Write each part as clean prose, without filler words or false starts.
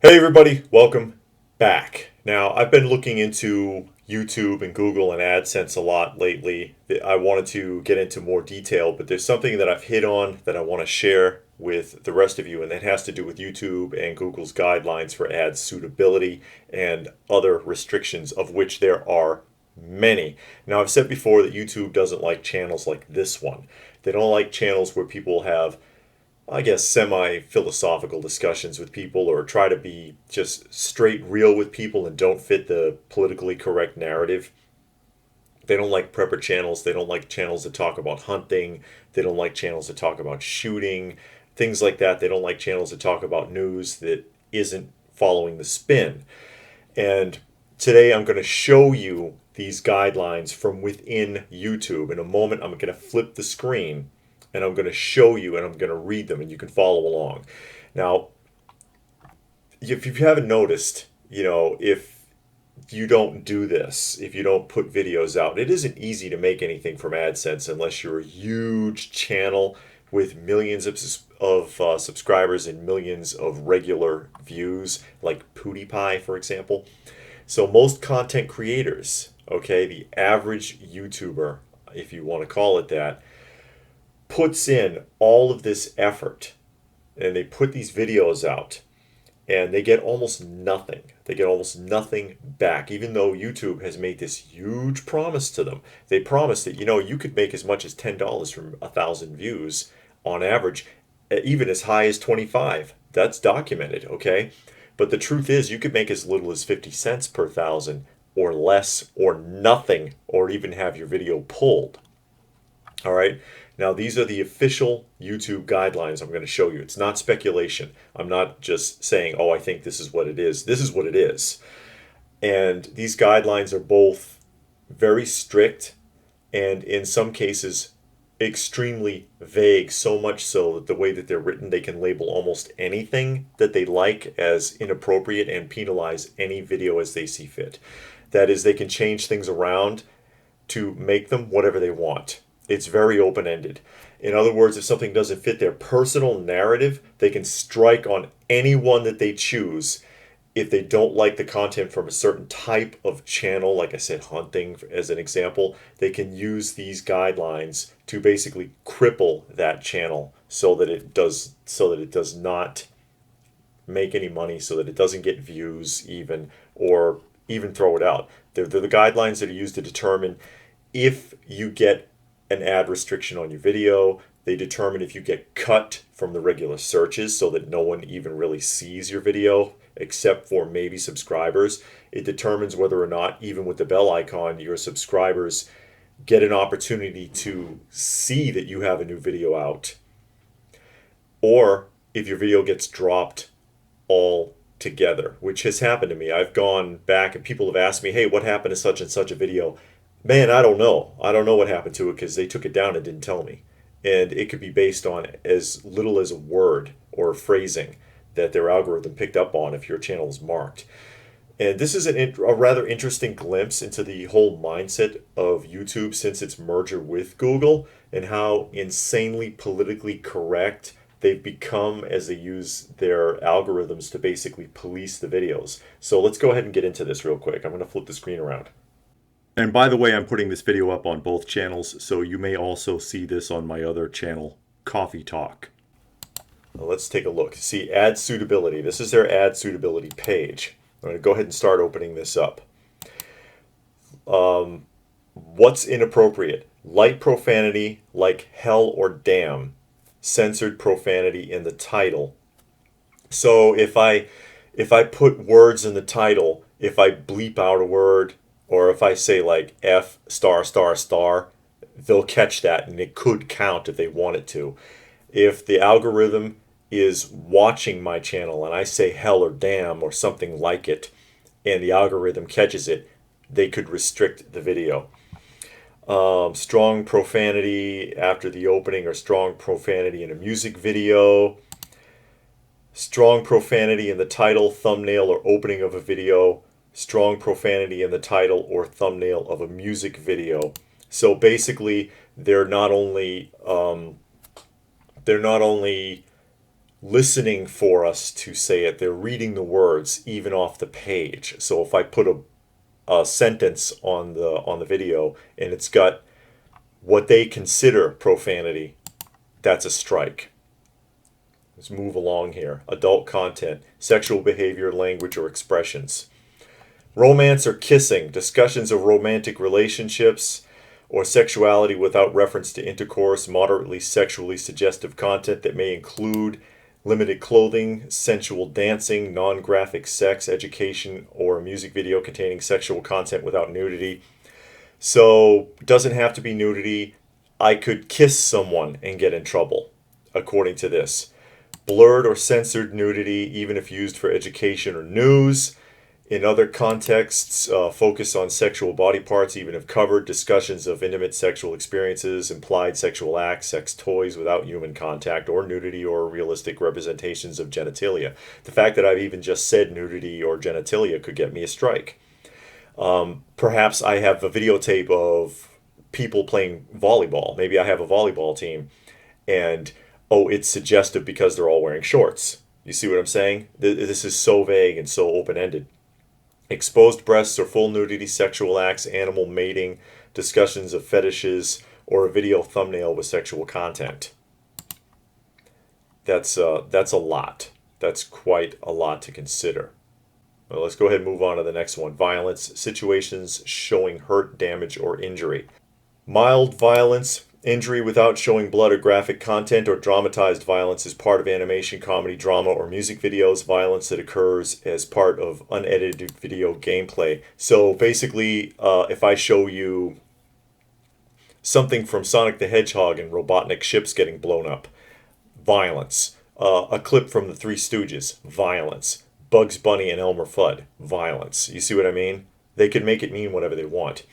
Hey everybody, welcome back. Now, I've been looking into YouTube and Google and AdSense a lot lately. I wanted to get into more detail, but there's something that I've hit on that I want to share with the rest of you, and that has to do with YouTube and Google's guidelines for ad suitability and other restrictions, of which there are many. Now, I've said before that YouTube doesn't like channels like this one. They don't like channels where people have, I guess, semi-philosophical discussions with people, or try to be just straight real with people and don't fit the politically correct narrative. They don't like prepper channels. They don't like channels that talk about hunting. They don't like channels that talk about shooting, things like that. They don't like channels that talk about news that isn't following the spin. And today I'm going to show you these guidelines from within YouTube. In a moment, I'm going to flip the screen and I'm going to show you and I'm going to read them and you can follow along. Now, if you haven't noticed, if you don't do this, if you don't put videos out, it isn't easy to make anything from AdSense unless you're a huge channel with millions of subscribers and millions of regular views, like PewDiePie, for example. So most content creators, okay, the average YouTuber, if you want to call it that, puts in all of this effort and they put these videos out and they get almost nothing. They get almost nothing back, even though YouTube has made this huge promise to them. They promise that, you could make as much as $10 from 1,000 views on average, even as high as 25. That's documented, okay? But the truth is, you could make as little as 50 cents per 1,000 or less or nothing, or even have your video pulled. All right. Now, these are the official YouTube guidelines I'm going to show you. It's not speculation. I'm not just saying, oh, I think this is what it is. This is what it is. And these guidelines are both very strict and in some cases extremely vague, so much so that the way that they're written, they can label almost anything that they like as inappropriate and penalize any video as they see fit. That is, they can change things around to make them whatever they want. It's very open-ended. In other words, if something doesn't fit their personal narrative, they can strike on anyone that they choose. If they don't like the content from a certain type of channel, like I said, hunting as an example, they can use these guidelines to basically cripple that channel so that it does not make any money, so that it doesn't get views even, or even throw it out. They're the guidelines that are used to determine if you get an ad restriction on your video. They determine if you get cut from the regular searches so that no one even really sees your video except for maybe subscribers. It determines whether or not, even with the bell icon, your subscribers get an opportunity to see that you have a new video out, or if your video gets dropped altogether, which has happened to me. I've gone back and people have asked me, hey, what happened to such and such a video? Man, I don't know. I don't know what happened to it because they took it down and didn't tell me. And it could be based on as little as a word or a phrasing that their algorithm picked up on if your channel is marked. And this is a rather interesting glimpse into the whole mindset of YouTube since its merger with Google, and how insanely politically correct they've become as they use their algorithms to basically police the videos. So let's go ahead and get into this real quick. I'm going to flip the screen around. And by the way, I'm putting this video up on both channels, so you may also see this on my other channel, Coffee Talk. Now let's take a look. See, ad suitability. This is their ad suitability page. I'm going to go ahead and start opening this up. What's inappropriate? Light profanity like hell or damn. Censored profanity in the title. So if I put words in the title, if I bleep out a word, or if I say like F star star star, they'll catch that and it could count if they want it to. If the algorithm is watching my channel and I say hell or damn or something like it, and the algorithm catches it, they could restrict the video. Strong profanity after the opening, or strong profanity in a music video. Strong profanity in the title, thumbnail, or opening of a video. Strong profanity in the title or thumbnail of a music video. So basically, they're not only listening for us to say it. They're reading the words even off the page. So if I put a sentence on the video and it's got what they consider profanity, that's a strike. Let's move along here. Adult content, sexual behavior, language, or expressions. Romance or kissing, discussions of romantic relationships or sexuality without reference to intercourse, moderately sexually suggestive content that may include limited clothing, sensual dancing, non-graphic sex, education, or a music video containing sexual content without nudity. So it doesn't have to be nudity. I could kiss someone and get in trouble, according to this. Blurred or censored nudity, even if used for education or news. In other contexts, focus on sexual body parts, even if covered. Discussions of intimate sexual experiences, implied sexual acts, sex toys without human contact, or nudity or realistic representations of genitalia. The fact that I've even just said nudity or genitalia could get me a strike. Perhaps I have a videotape of people playing volleyball. Maybe I have a volleyball team, and it's suggestive because they're all wearing shorts. You see what I'm saying? This is so vague and so open-ended. Exposed breasts or full nudity, sexual acts, animal mating, discussions of fetishes, or a video thumbnail with sexual content. That's a lot. That's quite a lot to consider. Well, let's go ahead and move on to the next one. Violence, situations showing hurt, damage, or injury. Mild violence, injury without showing blood or graphic content, or dramatized violence is part of animation, comedy, drama, or music videos. Violence that occurs as part of unedited video gameplay. So basically, if I show you something from Sonic the Hedgehog and Robotnik ships getting blown up, violence. A clip from the Three Stooges, violence. Bugs Bunny and Elmer Fudd, violence. You see what I mean? They can make it mean whatever they want.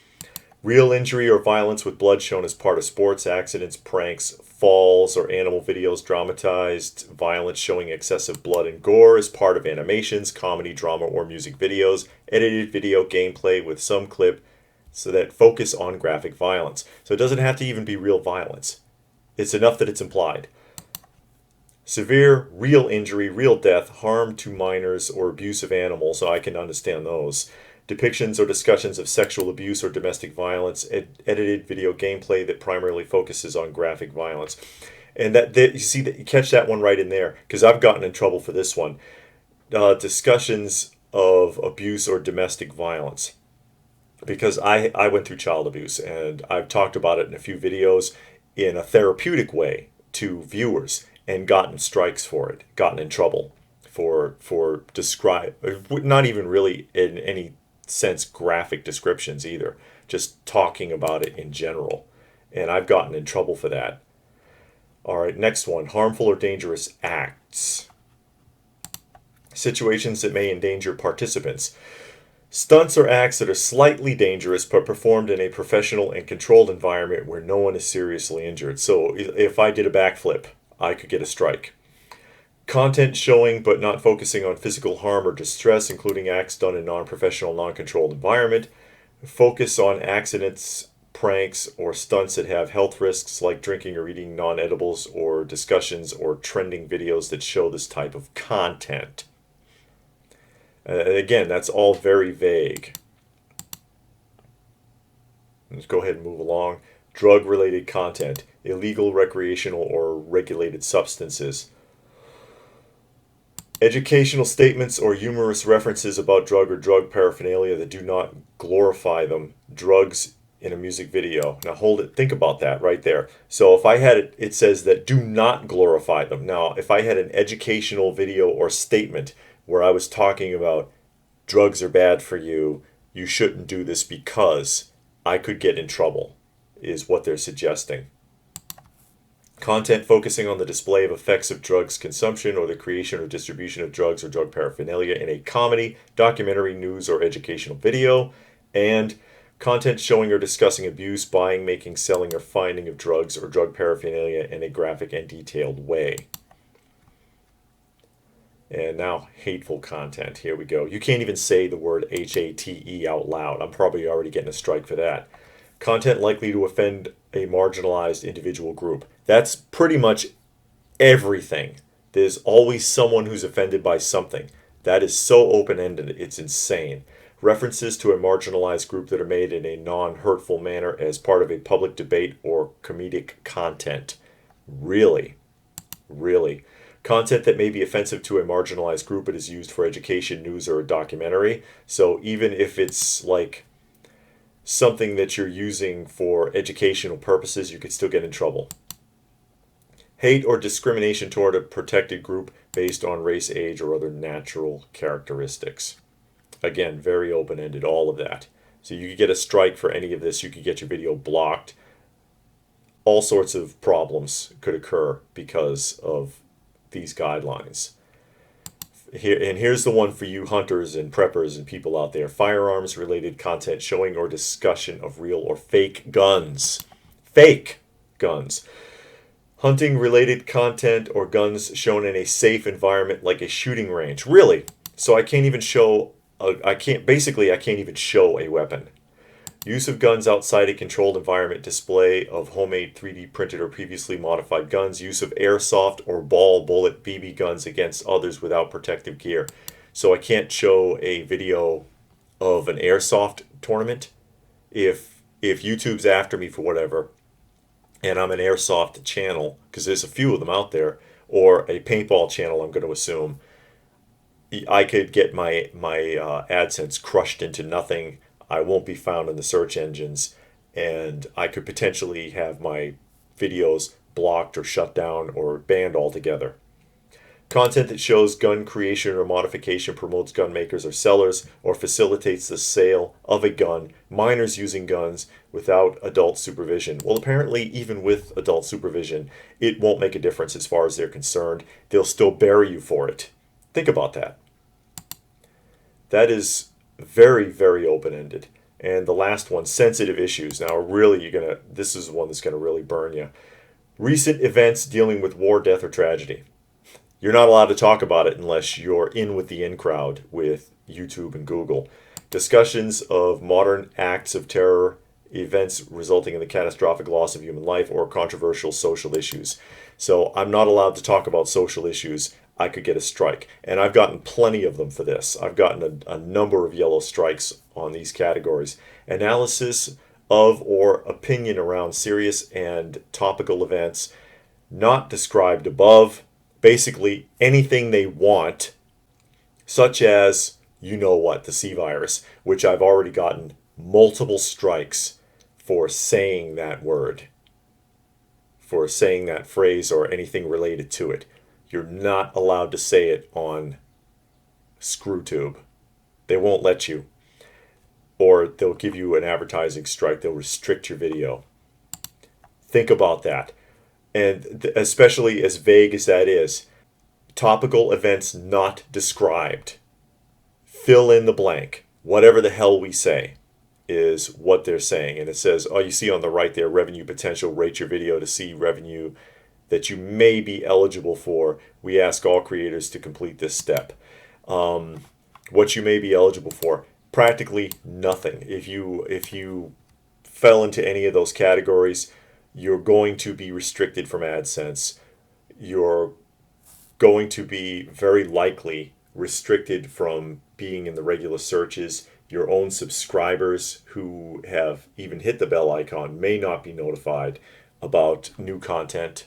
Real injury or violence with blood shown as part of sports, accidents, pranks, falls, or animal videos. Dramatized violence showing excessive blood and gore as part of animations, comedy, drama, or music videos. Edited video gameplay with some clip so that focus on graphic violence. So it doesn't have to even be real violence. It's enough that it's implied. Severe, real injury, real death, harm to minors, or abuse of animals. So I can understand those. Depictions or discussions of sexual abuse or domestic violence, edited video gameplay that primarily focuses on graphic violence. And you see that you catch that one right in there, because I've gotten in trouble for this one. Discussions of abuse or domestic violence. Because I went through child abuse, and I've talked about it in a few videos in a therapeutic way to viewers, and gotten strikes for it, gotten in trouble for not even really in any sense graphic descriptions either, just talking about it in general. And I've gotten in trouble for that. All right, next one, harmful or dangerous acts. Situations that may endanger participants. Stunts or acts that are slightly dangerous but performed in a professional and controlled environment where no one is seriously injured. So if I did a backflip, I could get a strike. Content showing but not focusing on physical harm or distress, including acts done in non-professional, non-controlled environment. Focus on accidents, pranks, or stunts that have health risks like drinking or eating non-edibles, or discussions or trending videos that show this type of content. Again, that's all very vague. Let's go ahead and move along. Drug-related content, illegal, recreational, or regulated substances. Educational statements or humorous references about drug or drug paraphernalia that do not glorify them. Drugs in a music video. Now hold it, think about that right there. So if I had it says that do not glorify them. Now if I had an educational video or statement where I was talking about drugs are bad for you, you shouldn't do this because, I could get in trouble, is what they're suggesting. Content focusing on the display of effects of drugs consumption or the creation or distribution of drugs or drug paraphernalia in a comedy, documentary, news, or educational video. And content showing or discussing abuse, buying, making, selling, or finding of drugs or drug paraphernalia in a graphic and detailed way. And now hateful content. Here we go. You can't even say the word HATE out loud. I'm probably already getting a strike for that. Content likely to offend a marginalized individual group. That's pretty much everything There's always someone who's offended by something. That is so open-ended, it's insane. References to a marginalized group that are made in a non-hurtful manner as part of a public debate or comedic content. Really? Really? Content that may be offensive to a marginalized group but is used for education, news, or a documentary. So even if it's like something that you're using for educational purposes, you could still get in trouble. Hate or discrimination toward a protected group based on race, age, or other natural characteristics. Again, very open-ended, all of that. So you could get a strike for any of this. You could get your video blocked. All sorts of problems could occur because of these guidelines. Here's the one for you hunters and preppers and people out there. Firearms-related content showing or discussion of real or fake guns. Fake guns. Hunting-related content or guns shown in a safe environment like a shooting range. Really? So I can't even show, I can't even show a weapon. Use of guns outside a controlled environment, display of homemade 3D printed or previously modified guns, use of airsoft or ball bullet BB guns against others without protective gear. So I can't show a video of an airsoft tournament if YouTube's after me for whatever, and I'm an airsoft channel, because there's a few of them out there, or a paintball channel, I'm going to assume. I could get my AdSense crushed into nothing. I won't be found in the search engines, and I could potentially have my videos blocked or shut down or banned altogether. Content that shows gun creation or modification, promotes gun makers or sellers, or facilitates the sale of a gun, minors using guns without adult supervision. Well, apparently, even with adult supervision, it won't make a difference as far as they're concerned. They'll still bury you for it. Think about that. That is very, very open-ended. And the last one, sensitive issues. Now, really, this is one that's going to really burn you. Recent events dealing with war, death, or tragedy. You're not allowed to talk about it unless you're in with the in crowd with YouTube and Google. Discussions of modern acts of terror, events resulting in the catastrophic loss of human life, or controversial social issues. So I'm not allowed to talk about social issues. I could get a strike. And I've gotten plenty of them for this. I've gotten a number of yellow strikes on these categories. Analysis of or opinion around serious and topical events not described above. Basically anything they want, such as, you know what, the C virus, which I've already gotten multiple strikes for saying that word, for saying that phrase or anything related to it. You're not allowed to say it on ScrewTube. They won't let you. Or they'll give you an advertising strike. They'll restrict your video. Think about that. And especially as vague as that is, topical events not described. Fill in the blank. Whatever the hell we say is what they're saying. And it says, oh, you see on the right there, revenue potential, rate your video to see revenue that you may be eligible for. We ask all creators to complete this step. What you may be eligible for, practically nothing. If you fell into any of those categories, you're going to be restricted from AdSense. You're going to be very likely restricted from being in the regular searches. Your own subscribers who have even hit the bell icon may not be notified about new content.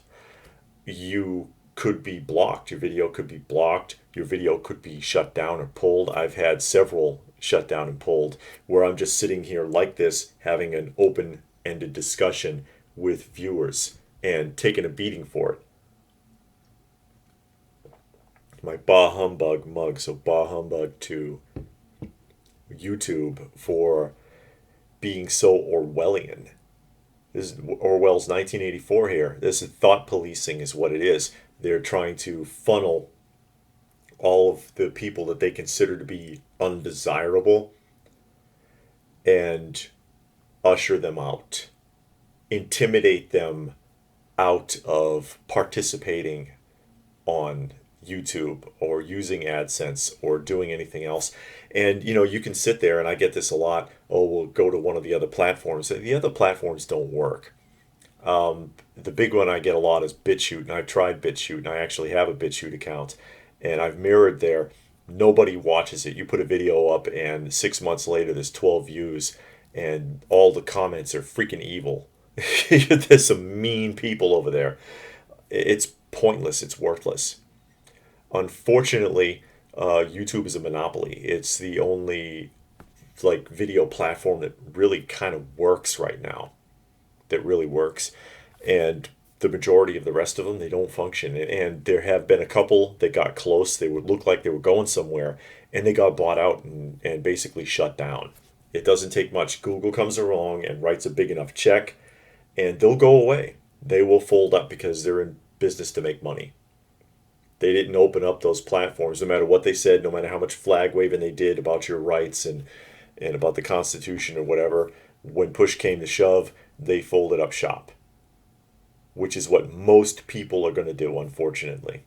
You could be blocked. Your video could be blocked. Your video could be shut down or pulled. I've had several shut down and pulled where I'm just sitting here like this having an open-ended discussion with viewers and taking a beating for it. My Bah Humbug mug, so Bah Humbug to YouTube for being so Orwellian. This is Orwell's 1984 here. This is thought policing is what it is. They're trying to funnel all of the people that they consider to be undesirable and usher them out. Intimidate them out of participating on YouTube or using AdSense or doing anything else. And you can sit there, and I get this a lot, oh, we'll go to one of the other platforms. The other platforms don't work. The big one I get a lot is BitChute, and I've tried BitChute, and I actually have a BitChute account, and I've mirrored there. Nobody watches it. You put a video up, and 6 months later, there's 12 views, and all the comments are freaking evil. There's some mean people over there. It's pointless. It's worthless. Unfortunately, YouTube is a monopoly. It's the only like video platform that really kind of works right now. That really works, and the majority of the rest of them, they don't function. And there have been a couple that got close. They would look like they were going somewhere, and they got bought out and basically shut down. It doesn't take much. Google comes along and writes a big enough check, and they'll go away. They will fold up because they're in business to make money. They didn't open up those platforms, no matter what they said, no matter how much flag waving they did about your rights and about the Constitution or whatever. When push came to shove, they folded up shop, which is what most people are going to do, unfortunately.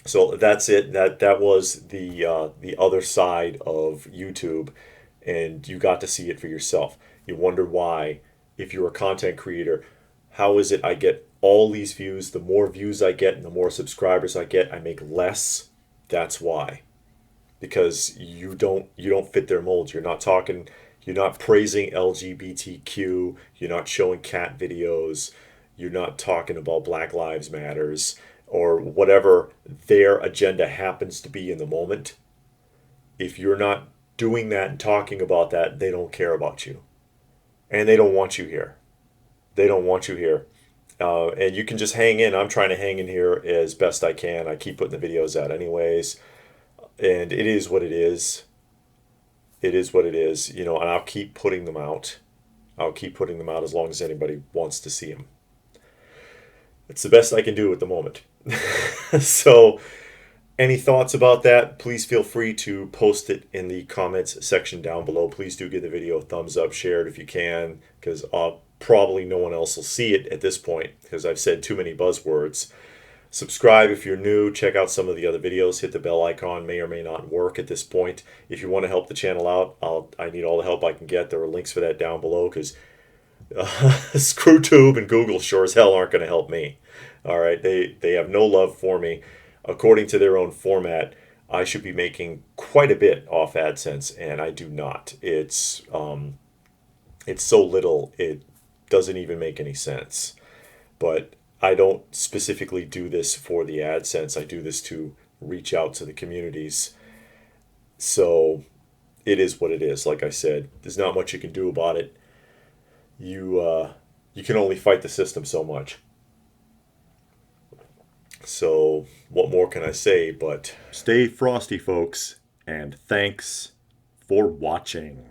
So that's it. That was the other side of YouTube, and you got to see it for yourself. You wonder why, if you're a content creator, how is it I get all these views? The more views I get and the more subscribers I get, I make less. That's why. Because you don't fit their molds. You're not talking. You're not praising LGBTQ. You're not showing cat videos. You're not talking about Black Lives Matters or whatever their agenda happens to be in the moment. If you're not doing that and talking about that, they don't care about you. And they don't want you here. They don't want you here. And you can just hang in. I'm trying to hang in here as best I can. I keep putting the videos out anyways. And it is what it is. It is what it is, and I'll keep putting them out. I'll keep putting them out as long as anybody wants to see them. It's the best I can do at the moment. So, any thoughts about that? Please feel free to post it in the comments section down below. Please do give the video a thumbs up, share it if you can, because probably no one else will see it at this point because I've said too many buzzwords. Subscribe if you're new. Check out some of the other videos. Hit the bell icon. May or may not work at this point. If you want to help the channel out, I need all the help I can get. There are links for that down below because ScrewTube and Google sure as hell aren't going to help me. All right, they have no love for me. According to their own format, I should be making quite a bit off AdSense, and I do not. It's so little it doesn't even make any sense. But I don't specifically do this for the AdSense. I do this to reach out to the communities. So it is what it is. Like I said, there's not much you can do about it. You can only fight the system so much. So what more can I say but stay frosty, folks, and thanks for watching.